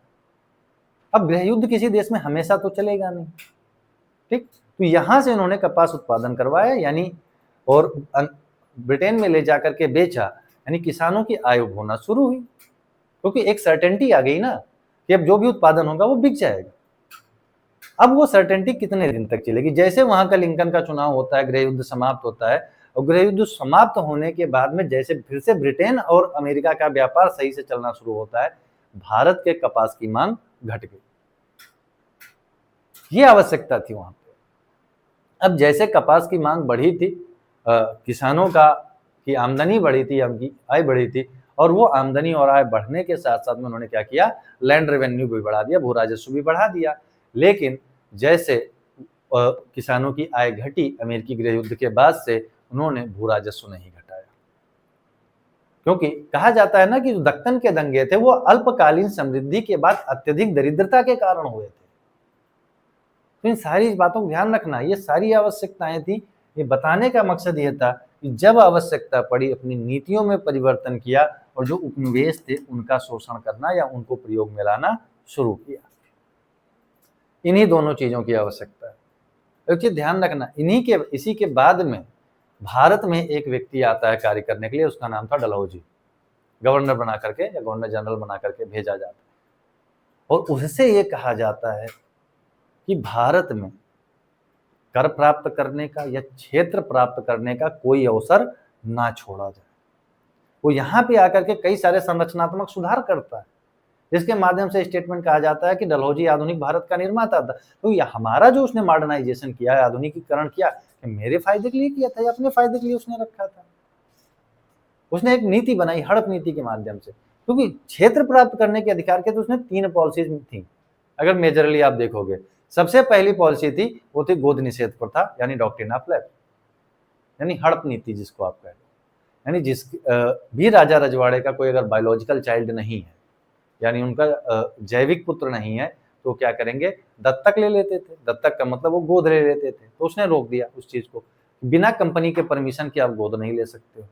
अब गृह युद्ध किसी देश में हमेशा तो चलेगा नहीं, ठीक? तो यहां से इन्होंने कपास उत्पादन करवाया, यानी और ब्रिटेन में ले जाकर के बेचा, यानी किसानों की आय होना शुरू हुई, क्योंकि एक सर्टेनिटी आ गई ना कि अब जो भी उत्पादन होगा वो बिक जाएगा। अब वो सर्टेनिटी कितने दिन तक चलेगी? जैसे वहां का लिंकन का चुनाव होता है, गृह युद्ध समाप्त होता है, और गृह युद्ध समाप्त होने के बाद में जैसे फिर से ब्रिटेन और अमेरिका का व्यापार सही से चलना शुरू होता है, भारत के कपास की मांग घट गई। ये आवश्यकता थी वहां पे। अब जैसे कपास की मांग बढ़ी थी, किसानों की आमदनी बढ़ी थी, उनकी आय बढ़ी थी, और वो आमदनी और आय बढ़ने के साथ साथ में उन्होंने क्या किया, लैंड रेवेन्यू भी बढ़ा दिया, भू राजस्व भी बढ़ा दिया। लेकिन जैसे किसानों की आय घटी अमेरिकी गृह युद्ध के बाद से, उन्होंने भू राजस्व नहीं घटाया, क्योंकि कहा जाता है ना कि जो दक्कन के दंगे थे वो अल्पकालीन समृद्धि के बाद अत्यधिक दरिद्रता के कारण हुए थे। तो इन सारी बातों को ध्यान रखना, ये सारी आवश्यकताएं थी। ये बताने का मकसद ये था कि जब आवश्यकता पड़ी अपनी नीतियों में परिवर्तन किया, और जो उपनिवेश थे उनका शोषण करना या उनको प्रयोग में लाना शुरू किया। इन्हीं दोनों चीजों की आवश्यकता है। एक चीज ध्यान रखना, इसी के बाद में भारत में एक व्यक्ति आता है कार्य करने के लिए, उसका नाम था डलहौजी। गवर्नर बना करके या गवर्नर जनरल बना करके भेजा जाता है, और उससे ये कहा जाता है कि भारत में कर प्राप्त करने का या क्षेत्र प्राप्त करने का कोई अवसर ना छोड़ा जाए। वो यहाँ पे आकर के कई सारे संरचनात्मक सुधार करता है, जिसके माध्यम से स्टेटमेंट कहा जाता है कि डलहौजी आधुनिक भारत का निर्माता था। तो ये हमारा जो उसने मॉडर्नाइजेशन किया है, आधुनिकीकरण किया, मेरे फायदे के लिए किया था या अपने फायदे के लिए उसने रखा था? उसने एक नीति बनाई हड़प नीति के माध्यम से, क्योंकि क्षेत्र प्राप्त करने के अधिकार के तो उसने 3 पॉलिसीज थी। अगर मेजरली आप देखोगे, सबसे पहली पॉलिसी थी वो थी गोद निषेध प्रथा, यानी डॉक्ट्रिन ऑफ लैप्स, यानी हड़प नीति जिसको आप कह रहे हो। यानी जिस भी राजा रजवाड़े का कोई अगर बायोलॉजिकल चाइल्ड नहीं है, यानी उनका जैविक पुत्र नहीं है, तो क्या करेंगे, दत्तक ले लेते थे। दत्तक का मतलब वो गोद ले लेते थे। तो उसने रोक दिया उस चीज को, बिना कंपनी के परमिशन के आप गोद नहीं ले सकते हो।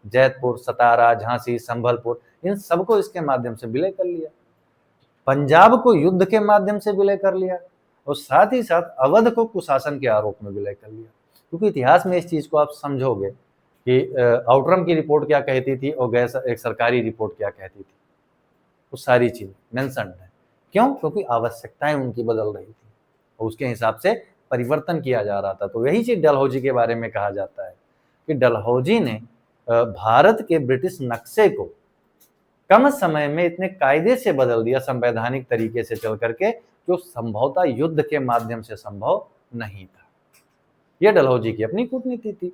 जैतपुर, सतारा, झांसी, संभलपुर, इन सबको इसके माध्यम से विलय कर लिया। पंजाब को युद्ध के माध्यम से विलय कर लिया, और साथ ही साथ अवध को कुशासन के आरोप में विलय कर लिया। क्योंकि इतिहास में इस चीज को आप समझोगे कि आउटरम की रिपोर्ट क्या कहती थी और एक सरकारी रिपोर्ट क्या कहती थी, वो सारी चीज मेंशन है। क्यों? क्योंकि आवश्यकताएं उनकी बदल रही थी और उसके हिसाब से परिवर्तन किया जा रहा था। तो यही चीज डलहौजी के बारे में कहा जाता है कि डलहौजी ने भारत के ब्रिटिश नक्शे को कम समय में इतने कायदे से बदल दिया, संवैधानिक तरीके से चल करके, जो संभवतः युद्ध के माध्यम से संभव नहीं था। यह डलहौजी की अपनी कूटनीति थी।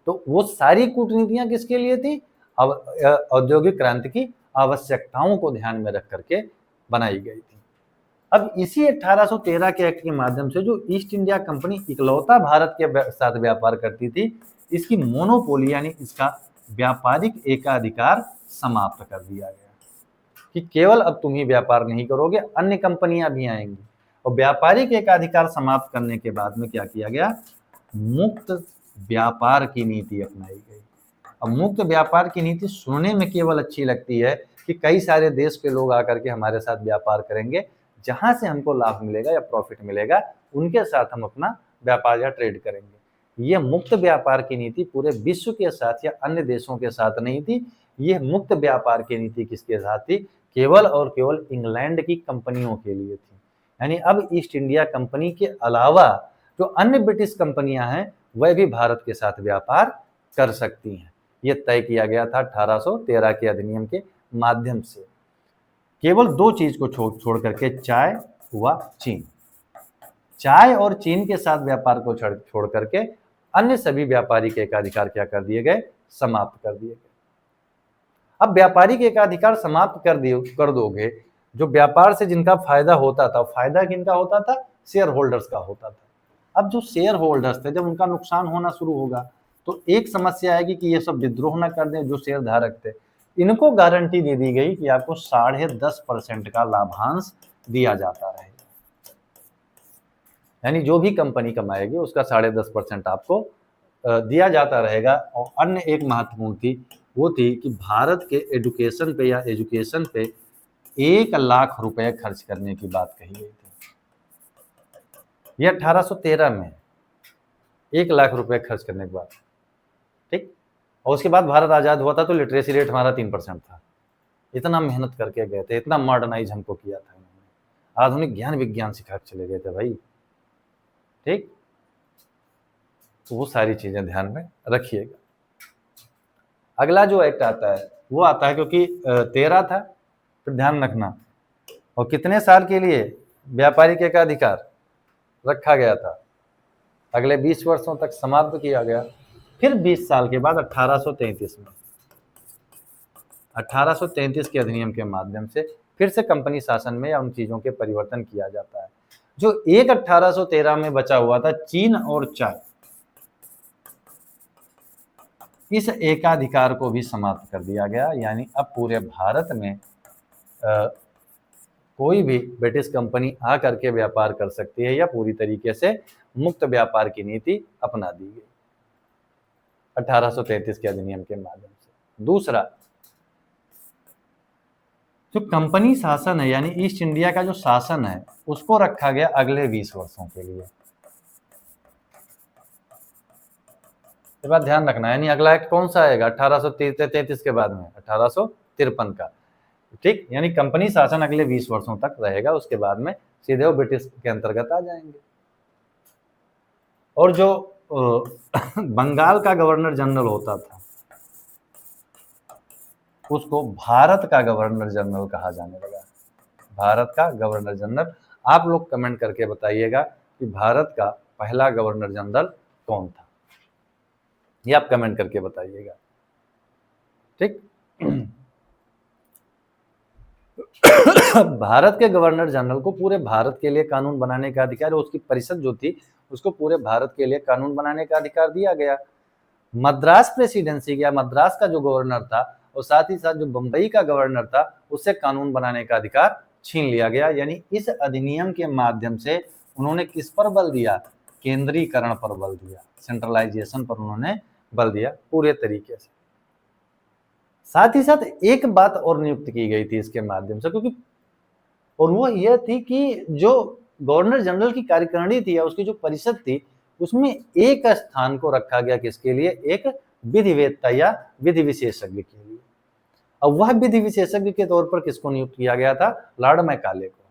तो वो सारी कूटनीतियां किसके लिए थी? औद्योगिक क्रांति की आवश्यकताओं को ध्यान में रख करके बनाई गई थी। अब इसी 1813 के एक्ट के माध्यम से जो ईस्ट इंडिया कंपनी इकलौता भारत के साथ व्यापार करती थी, इसकी मोनोपोली यानी इसका व्यापारिक एकाधिकार समाप्त कर दिया गया कि केवल अब तुम ही व्यापार नहीं करोगे, अन्य कंपनियां भी आएंगी। और व्यापारिक एकाधिकार समाप्त करने के बाद में क्या किया गया? मुक्त व्यापार की नीति अपनाई गई। अब मुक्त व्यापार की नीति सुनने में केवल अच्छी लगती है कि कई सारे देश के लोग आकर के हमारे साथ व्यापार करेंगे, जहां से हमको लाभ मिलेगा या प्रॉफिट मिलेगा, उनके साथ हम अपना व्यापार या ट्रेड करेंगे। यह मुक्त व्यापार की नीति पूरे विश्व के साथ या अन्य देशों के साथ नहीं थी। यह मुक्त व्यापार की नीति किसके साथ थी? केवल और केवल इंग्लैंड की कंपनियों के लिए थी। यानी अब ईस्ट इंडिया कंपनी के अलावा जो अन्य ब्रिटिश कंपनियां हैं, वह भी भारत के साथ व्यापार कर सकती हैं। यह तय किया गया था 1813 के अधिनियम के माध्यम से। केवल 2 चीज को छोड़ करके, चाय व चीन, चाय और चीन के साथ व्यापार को छोड़ करके अन्य सभी व्यापारिक एकाधिकार क्या कर दिए गए? समाप्त कर दिए गए। अब व्यापारिक एकाधिकार समाप्त कर दोगे, जो व्यापार से जिनका फायदा होता था, फायदा किनका होता था? शेयर होल्डर्स का होता था। अब जो शेयर होल्डर्स थे, जब उनका नुकसान होना शुरू होगा तो एक समस्या आएगी कि ये सब विद्रोह न कर दें। जो शेयर धारक थे, इनको गारंटी दे दी गई कि आपको 10.5% का लाभांश दिया जाता रहेगा। यानी जो भी कंपनी कमाएगी उसका 10.5% आपको दिया जाता रहेगा। और अन्य एक महत्वपूर्ण थी, वो थी कि भारत के एजुकेशन पे 1 लाख रुपए खर्च करने की बात कही गई थी। यह 1813 में 1 लाख रुपए खर्च करने के बाद, ठीक। और उसके बाद भारत आजाद हुआ था तो लिटरेसी रेट हमारा 3% था। इतना मेहनत करके गए थे, इतना मॉडर्नाइज हमको किया था उन्होंने, आधुनिक ज्ञान विज्ञान सिखा के चले गए थे भाई। ठीक, तो वो सारी चीजें ध्यान में रखिएगा। अगला जो एक्ट आता है वो आता है, क्योंकि 13 था, फिर ध्यान रखना, और कितने साल के लिए व्यापारिक एकाधिकार रखा गया था, अगले 20 वर्षों तक समाप्त किया गया। फिर 20 साल के बाद 1833 में 1833 के अधिनियम के माध्यम से फिर से कंपनी शासन में या उन चीजों के परिवर्तन किया जाता है। जो एक 1813 में बचा हुआ था, चीन और चाय, इस एकाधिकार को भी समाप्त कर दिया गया। यानी अब पूरे भारत में कोई भी ब्रिटिश कंपनी आ करके व्यापार कर सकती है, या पूरी तरीके से मुक्त व्यापार की नीति अपना दी गई 1833 के अधिनियम के माध्यम से। दूसरा, जो कंपनी शासन है यानी ईस्ट इंडिया का जो शासन है, उसको रखा गया अगले 20 वर्षों के लिए। ये बात ध्यान रखना, यानी अगला एक्ट कौन सा आएगा 1833 के बाद में, 1853 का। ठीक, यानी कंपनी शासन अगले 20 वर्षों तक रहेगा, उसके बाद में सीधे वो ब्रिटिश के अंतर्गत आ जाएंगे। और जो बंगाल का गवर्नर जनरल होता था, उसको भारत का गवर्नर जनरल कहा जाने लगा। भारत का गवर्नर जनरल। आप लोग कमेंट करके बताइएगा कि भारत का पहला गवर्नर जनरल कौन था, ये आप कमेंट करके बताइएगा। ठीक, भारत के गवर्नर जनरल को पूरे भारत के लिए कानून बनाने का अधिकार, उसकी परिषद जो थी उसको पूरे भारत के लिए कानून बनाने का अधिकार दिया गया। मद्रास प्रेसिडेंसी या मद्रास का जो गवर्नर था, और साथ ही साथ जो बंबई का गवर्नर था, उससे कानून बनाने का अधिकार छीन लिया गया। यानी इस अधिनियम के माध्यम से उन्होंने किस पर बल दिया, केंद्रीकरण पर बल दिया, सेंट्रलाइजेशन पर उन्होंने बल दिया पूरे तरीके से। साथ ही साथ एक बात और नियुक्त की गई थी इसके माध्यम से, क्योंकि और वो यह थी कि जो गवर्नर जनरल की कार्यकारिणी थी या उसकी जो परिषद थी, उसमें एक स्थान को रखा गया किसके लिए, एक विधिवेत्ता या विधि विशेषज्ञ के लिए। अब वह विधि विशेषज्ञ के तौर पर किसको नियुक्त किया गया था, लॉर्ड मैकाले को।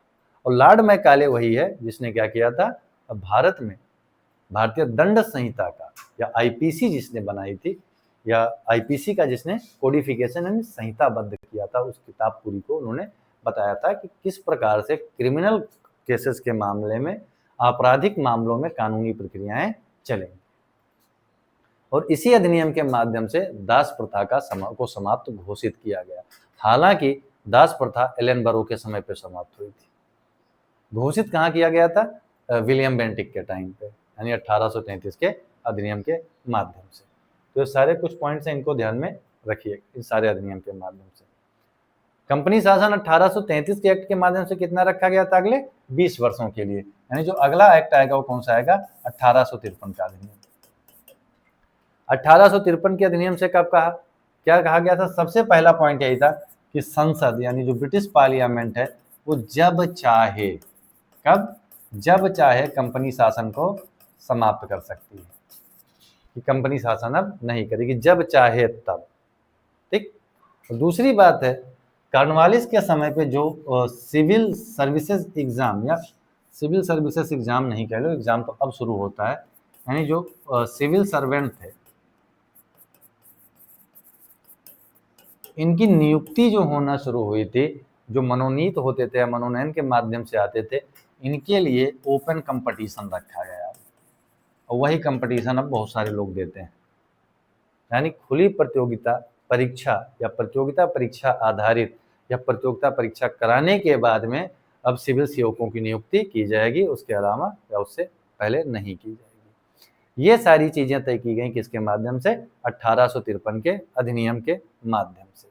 और लॉर्ड मैकाले वही है जिसने क्या किया था, भारत में भारतीय दंड संहिता का या आईपीसी जिसने बनाई थी, या आईपीसी का जिसने कोडिफिकेशन यानी संहिताबद्ध किया था, उस किताब पूरी को उन्होंने बताया था कि किस प्रकार से क्रिमिनल केसेस के मामले में, आपराधिक मामलों में कानूनी प्रक्रियाएं चलेंगी। और इसी अधिनियम के माध्यम से दास प्रथा को समाप्त घोषित किया गया। हालांकि दास प्रथा एलेनबरो के समय पे समाप्त हुई थी। घोषित कहाँ किया गया था, विलियम बेंटिक के टाइम पे, यानी 1833 के अधिनियम के माध्यम से। तो ये सारे कुछ पॉइंट्स हैं, इनको ध्यान में रखिए। इस सारे अधिनियम के माध्यम से कंपनी शासन 1833 के एक्ट के माध्यम से कितना रखा गया था, अगले 20 वर्षों के लिए। यानी जो अगला एक्ट आएगा वो कौन सा आएगा, 1853 का अधिनियम। 1853 के अधिनियम से कब कहा, क्या कहा गया था, सबसे पहला पॉइंट यही था कि संसद यानी जो ब्रिटिश पार्लियामेंट है, वो जब चाहे, कब, जब चाहे कंपनी शासन को समाप्त कर सकती है, कि कंपनी शासन अब नहीं करेगी, जब चाहे तब। ठीक, दूसरी बात है, कॉर्नवालिस के समय पे जो सिविल सर्विसेज एग्जाम, या सिविल सर्विसेज एग्जाम नहीं कह लो, एग्जाम तो अब शुरू होता है, यानी जो सिविल सर्वेंट थे, इनकी नियुक्ति जो होना शुरू हुई थी, जो मनोनीत होते थे या मनोनयन के माध्यम से आते थे, इनके लिए ओपन कंपटीशन रखा गया। और वही कंपटीशन अब बहुत सारे लोग देते हैं, यानी खुली प्रतियोगिता परीक्षा या प्रतियोगिता परीक्षा आधारित या प्रतियोगिता परीक्षा कराने के बाद में अब सिविल सेवकों की नियुक्ति की जाएगी, उसके अलावा या उससे पहले नहीं की जाएगी। ये सारी चीजें तय की गई किसके माध्यम से, 1853 के अधिनियम के माध्यम से।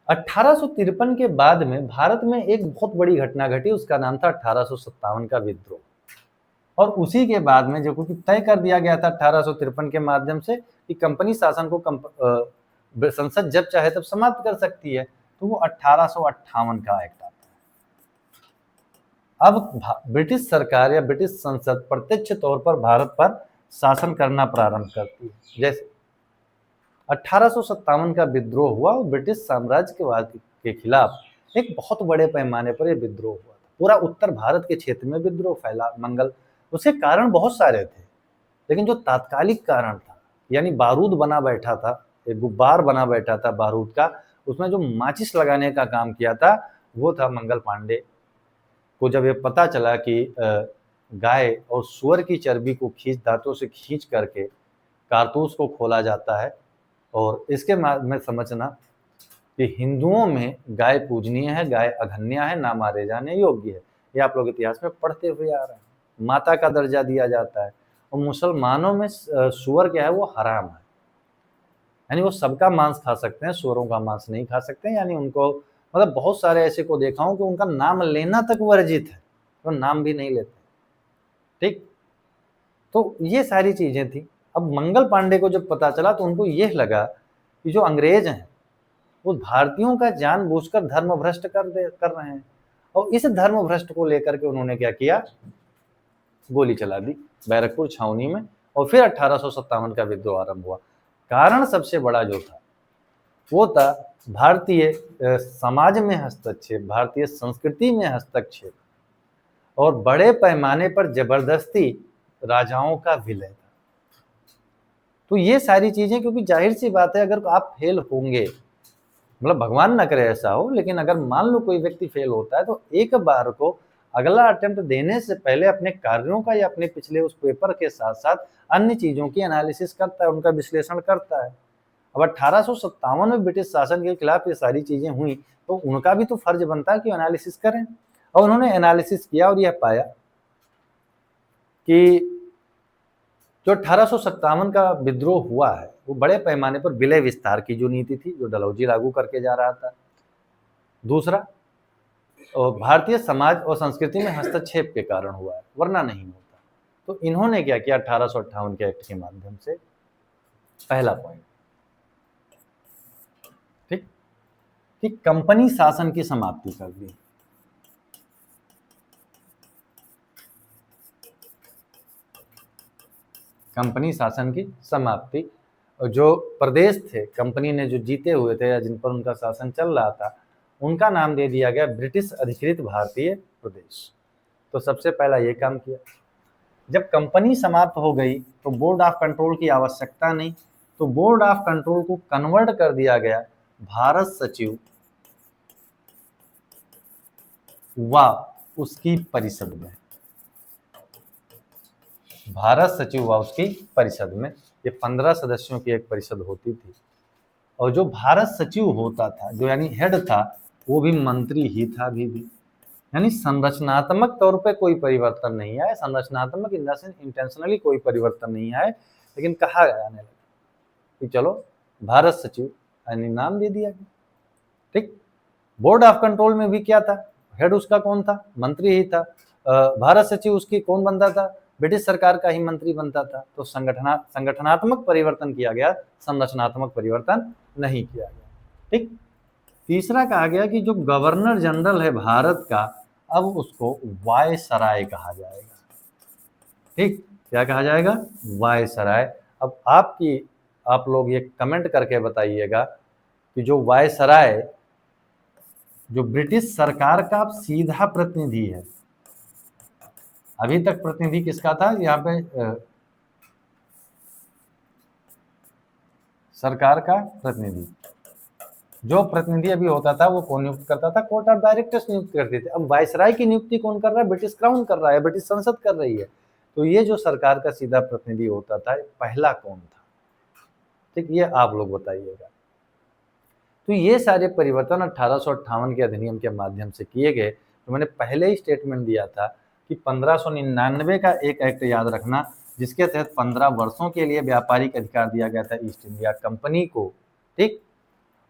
1853 के बाद में भारत में एक बहुत बड़ी घटना घटी, उसका नाम था 1857 का विद्रोह। और उसी के बाद में जो क्योंकि तय कर दिया गया था 1853 के माध्यम से कि कंपनी शासन को संसद जब चाहे तब समाप्त कर सकती है, तो वो 1858 का एक्ट आता है। अब ब्रिटिश सरकार या ब्रिटिश संसद प्रत्यक्ष तौर पर भारत पर शासन करना प्रारंभ करती है। जैसे 1857 का विद्रोह हुआ और ब्रिटिश साम्राज्यवाद के खिलाफ एक बहुत बड़े पैमाने पर यह विद्रोह हुआ। पूरा उत्तर भारत के क्षेत्र में विद्रोह फैला। उसके कारण बहुत सारे थे, लेकिन जो तात्कालिक कारण था, यानी बारूद बना बैठा था, एक गुब्बार बना बैठा था बारूद का, उसमें जो माचिस लगाने का काम किया था वो था मंगल पांडे को। जब ये पता चला कि गाय और सुअर की चर्बी को दांतों से खींच करके कारतूस को खोला जाता है, और इसके में समझना कि हिंदुओं में गाय पूजनीय है, गाय अघन्य है, ना मारे जाने योग्य है। ये आप लोग इतिहास में पढ़ते हुए आ रहे हैं। माता का दर्जा दिया जाता है, और मुसलमानों में सुअर क्या है, वो हराम है, यानी वो सबका मांस खा सकते हैं, सुअरों का मांस नहीं खा सकते। यानी उनको, मतलब बहुत सारे ऐसे को देखा हूं कि उनका नाम लेना तक वर्जित है, तो नाम भी नहीं लेते। ठीक, तो ये सारी चीजें थी। अब मंगल पांडे को जब पता चला तो उनको यह लगा कि जो अंग्रेज हैं वो भारतीयों का जानबूझकर धर्म भ्रष्ट कर रहे हैं, और इस धर्म भ्रष्ट को लेकर के उन्होंने क्या किया, गोली चला दी बैरकपुर छावनी में, और फिर 1857 का विद्रोह आरंभ हुआ। कारण सबसे बड़ा जो था वो था भारतीय समाज में हस्तक्षेप, भारतीय संस्कृति में हस्तक्षेप, और बड़े पैमाने पर जबरदस्ती राजाओं का विलय था। तो ये सारी चीजें, क्योंकि जाहिर सी बात है अगर आप फेल होंगे, मतलब भगवान ना करे ऐसा हो, लेकिन अगर मान लो कोई व्यक्ति फेल होता है तो एक बार को अगला अटेम्प्ट देने से पहले अपने कार्यों का या अपने पिछले उस पेपर के साथ साथ अन्य चीजों की एनालिसिस करता है, उनका विश्लेषण करता है। अब 1857 में ब्रिटिश शासन के खिलाफ ये सारी चीजें हुई, तो उनका भी तो फर्ज बनता है कि एनालिसिस करें, और उन्होंने एनालिसिस किया और यह पाया कि जो 1857 का विद्रोह हुआ है वो बड़े पैमाने पर विलय विस्तार की जो नीति थी, जो डलहौजी लागू करके जा रहा था। दूसरा, भारतीय समाज और संस्कृति में हस्तक्षेप के कारण हुआ है, वरना नहीं होता। तो इन्होंने क्या किया 1858 के एक्ट के माध्यम से, पहला पॉइंट, ठीक, कि कंपनी शासन की समाप्ति कर दी। कंपनी शासन की समाप्ति, और जो प्रदेश थे कंपनी ने जो जीते हुए थे या जिन पर उनका शासन चल रहा था, उनका नाम दे दिया गया ब्रिटिश अधिकृत भारतीय प्रदेश। तो सबसे पहला ये काम किया। जब कंपनी समाप्त हो गई तो बोर्ड ऑफ कंट्रोल की आवश्यकता नहीं, तो बोर्ड ऑफ कंट्रोल को कन्वर्ट कर दिया गया भारत सचिव व उसकी परिषद में। भारत सचिव व उसकी परिषद में, ये 15 सदस्यों की एक परिषद होती थी, और जो भारत सचिव होता था, जो यानी हेड था, वो भी मंत्री ही था अभी भी। यानी संरचनात्मक तौर पे कोई परिवर्तन नहीं आया, संरचनात्मक इन द सेंस इंटेंशनली कोई परिवर्तन नहीं आया, लेकिन कहा गया आने लगा कि चलो भारत सचिव, यानी नाम दे दिया गया। ठीक, बोर्ड ऑफ कंट्रोल में भी क्या था, हेड उसका कौन था, मंत्री ही था। भारत सचिव उसकी कौन बनता था, ब्रिटिश सरकार का ही मंत्री बनता था। तो संगठनात्मक परिवर्तन किया गया, संरचनात्मक परिवर्तन नहीं किया गया। ठीक, तीसरा कहा गया कि जो गवर्नर जनरल है भारत का, अब उसको वायसराय कहा जाएगा। ठीक, क्या कहा जाएगा, वायसराय। अब आप लोग ये कमेंट करके बताइएगा कि जो वायसराय, जो ब्रिटिश सरकार का सीधा प्रतिनिधि है, अभी तक प्रतिनिधि किसका था यहाँ पे, सरकार का प्रतिनिधि। जो प्रतिनिधि अभी होता था वो कौन नियुक्त करता था, कोर्ट ऑफ डायरेक्टर्स नियुक्त करते थे। अब वायसराय की नियुक्ति कौन कर रहा है, ब्रिटिश क्राउन कर रहा है, ब्रिटिश संसद कर रही है। तो ये जो सरकार का सीधा प्रतिनिधि होता था, पहला कौन था, ठीक, ये आप लोग बताइएगा। तो ये सारे परिवर्तन 1858 के अधिनियम के माध्यम से किए गए। तो मैंने पहले ही स्टेटमेंट दिया था कि 1599 का एक एक्ट याद रखना, जिसके तहत 15 वर्षों के लिए व्यापारिक अधिकार दिया गया था ईस्ट इंडिया कंपनी को। ठीक,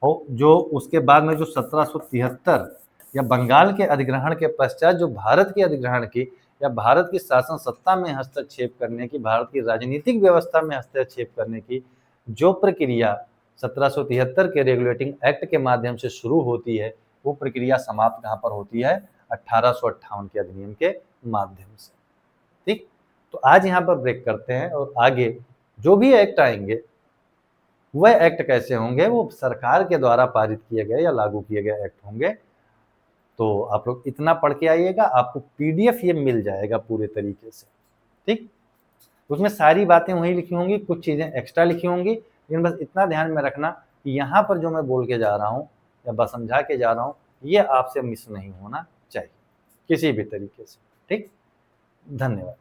और जो उसके बाद में जो 1773 या बंगाल के अधिग्रहण के पश्चात जो भारत के अधिग्रहण की या भारत की शासन सत्ता में हस्तक्षेप करने की, भारत की राजनीतिक व्यवस्था में हस्तक्षेप करने की जो प्रक्रिया 1773 के रेगुलेटिंग एक्ट के माध्यम से शुरू होती है, वो प्रक्रिया समाप्त कहाँ पर होती है, 1858 के अधिनियम के माध्यम से। ठीक, तो आज यहाँ पर ब्रेक करते हैं, और आगे जो भी एक्ट आएंगे वह एक्ट कैसे होंगे, वो सरकार के द्वारा पारित किए गए या लागू किए गए एक्ट होंगे। तो आप लोग इतना पढ़ के आइएगा, आपको पीडीएफ ये मिल जाएगा पूरे तरीके से, ठीक। उसमें सारी बातें वहीं लिखी होंगी, कुछ चीज़ें एक्स्ट्रा लिखी होंगी, लेकिन बस इतना ध्यान में रखना कि यहाँ पर जो मैं बोल के जा रहा हूँ या बस समझा के जा रहा हूँ, ये आपसे मिस नहीं होना चाहिए किसी भी तरीके से, ठीक। धन्यवाद।